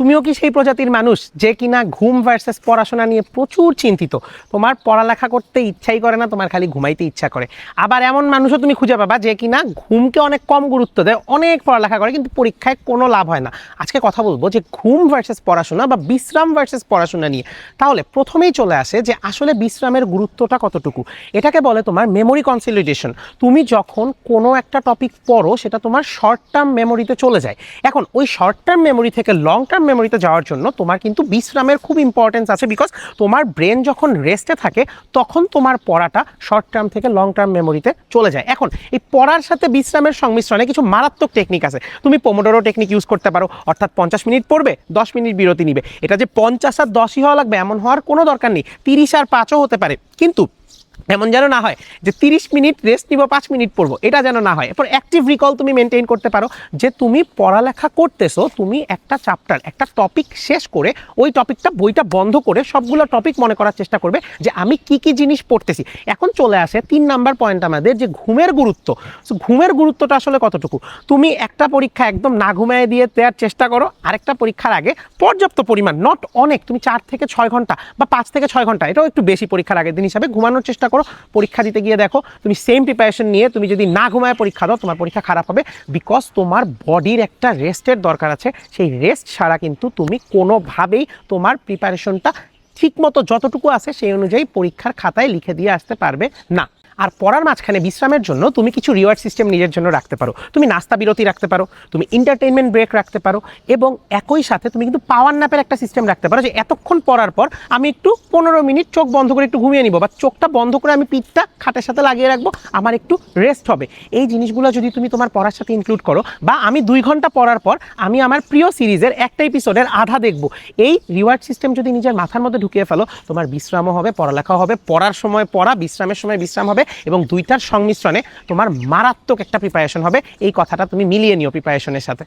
তুমিও কি সেই প্রজাতির মানুষ যে কিনা ঘুম ভার্সেস পড়াশোনা নিয়ে প্রচুর চিন্তিত? তোমার পড়ালেখা করতে ইচ্ছাই করে না, তোমার খালি ঘুমাইতে ইচ্ছা করে। আবার এমন মানুষও তুমি খুঁজে পাবা যে কিনা ঘুমকে অনেক কম গুরুত্ব দেয়, অনেক পড়ালেখা করে কিন্তু পরীক্ষায় কোনো লাভ হয় না। আজকে কথা বলবো যে ঘুম ভার্সেস পড়াশোনা বা বিশ্রাম ভার্সেস পড়াশোনা নিয়ে। তাহলে প্রথমেই চলে আসে যে আসলে বিশ্রামের গুরুত্বটা কতটুকু। এটাকে বলে তোমার মেমোরি কনসলিডেশন। তুমি যখন কোনো একটা টপিক পড়ো সেটা তোমার শর্ট টার্ম মেমোরিতে চলে যায়। এখন ওই শর্ট টার্ম মেমোরি থেকে লং টার্ম মেমোরিতে যাওয়ার জন্য তোমার কিন্তু বিশ্রামের খুব ইম্পর্টেন্স আছে, বিকজ তোমার ব্রেন যখন রেস্টে থাকে তখন তোমার পড়াটা শর্ট টার্ম থেকে লং টার্ম মেমোরিতে চলে যায়। এখন এই পড়ার সাথে বিশ্রামের সংমিশ্রণে কিছু মারাত্মক টেকনিক আছে। তুমি পোমোডোরো টেকনিক ইউজ করতে পারো, অর্থাৎ 50 মিনিট পড়বে, 10 মিনিট বিরতি নিবে। এটা যে 50 আর 10ই হওয়া লাগবে এমন হওয়ার কোনো দরকার নেই, 30 আর 5ও হতে পারে। কিন্তু এমন যেন না হয় যে 30 মিনিট রেস্ট নিব 5 মিনিট পড়বো, এটা যেন না হয়। এরপর অ্যাক্টিভ রিকল তুমি মেনটেন করতে পারো, যে তুমি পড়ালেখা করতেছো, তুমি একটা চ্যাপ্টার একটা টপিক শেষ করে ওই টপিকটা বইটা বন্ধ করে সবগুলো টপিক মনে করার চেষ্টা করবে যে আমি কি কি জিনিস পড়তেছি। এখন চলে আসে 3 নাম্বার পয়েন্ট আমাদের, যে ঘুমের গুরুত্ব। ঘুমের গুরুত্বটা আসলে কতটুকু। তুমি একটা পরীক্ষা একদম না ঘুমায় দিয়ে দেওয়ার চেষ্টা করো, আরেকটা পরীক্ষার আগে পর্যাপ্ত পরিমাণ, নট অনেক, তুমি 4 থেকে 6 ঘন্টা বা 5 থেকে 6 ঘন্টা, এটাও একটু বেশি পরীক্ষার আগের দিন হিসাবে ঘুমানোর চেষ্টা করো। পরীক্ষা দিতে গিয়ে দেখো তুমি সেম প্রিপারেশন নিয়ে তুমি যদি না ঘুমায় পরীক্ষা দাও, তোমার পরীক্ষা খারাপ হবে, বিকজ তোমার বডির একটা রেস্টের দরকার আছে। সেই রেস্ট ছাড়া কিন্তু তুমি কোনোভাবেই তোমার প্রিপারেশনটা ঠিকমতো যতটুকু আছে সেই অনুযায়ী পরীক্ষার খাতায় লিখে দিয়ে আসতে পারবে না। আর পড়ার মাঝখানে বিশ্রামের জন্য তুমি কিছু রিওয়ার্ড সিস্টেম নিজের জন্য রাখতে পারো। তুমি নাস্তা বিরতি রাখতে পারো, তুমি এন্টারটেইনমেন্ট ব্রেক রাখতে পারো, এবং একই সাথে তুমি কিন্তু পাওয়ার ন্যাপের একটা সিস্টেম রাখতে পারো, যে এতক্ষণ পড়ার পর আমি একটু 15 মিনিট চোখ বন্ধ করে একটু ঘুমিয়ে নিব, বা চোখটা বন্ধ করে আমি পিঠটা খাটের সাথে লাগিয়ে রাখবো, আমার একটু রেস্ট হবে। এই জিনিসগুলো যদি তুমি তোমার পড়ার সাথে ইনক্লুড করো, বা আমি 2 ঘন্টা পড়ার পর আমি আমার প্রিয় সিরিজের একটা এপিসোডের আধা দেখবো, এই রিওয়ার্ড সিস্টেম যদি নিজের মাথার মধ্যে ঢুকিয়ে ফেলো, তোমার বিশ্রামও হবে, পড়ালেখাও হবে, পড়ার সময় পড়া, বিশ্রামের সময় বিশ্রাম হবে, এবং দুইটার সংমিশ্রণে তোমার মারাত্মক একটা প্রিপারেশন হবে। এই কথাটা তুমি মিলিয়ে নিও প্রিপারেশনের সাথে।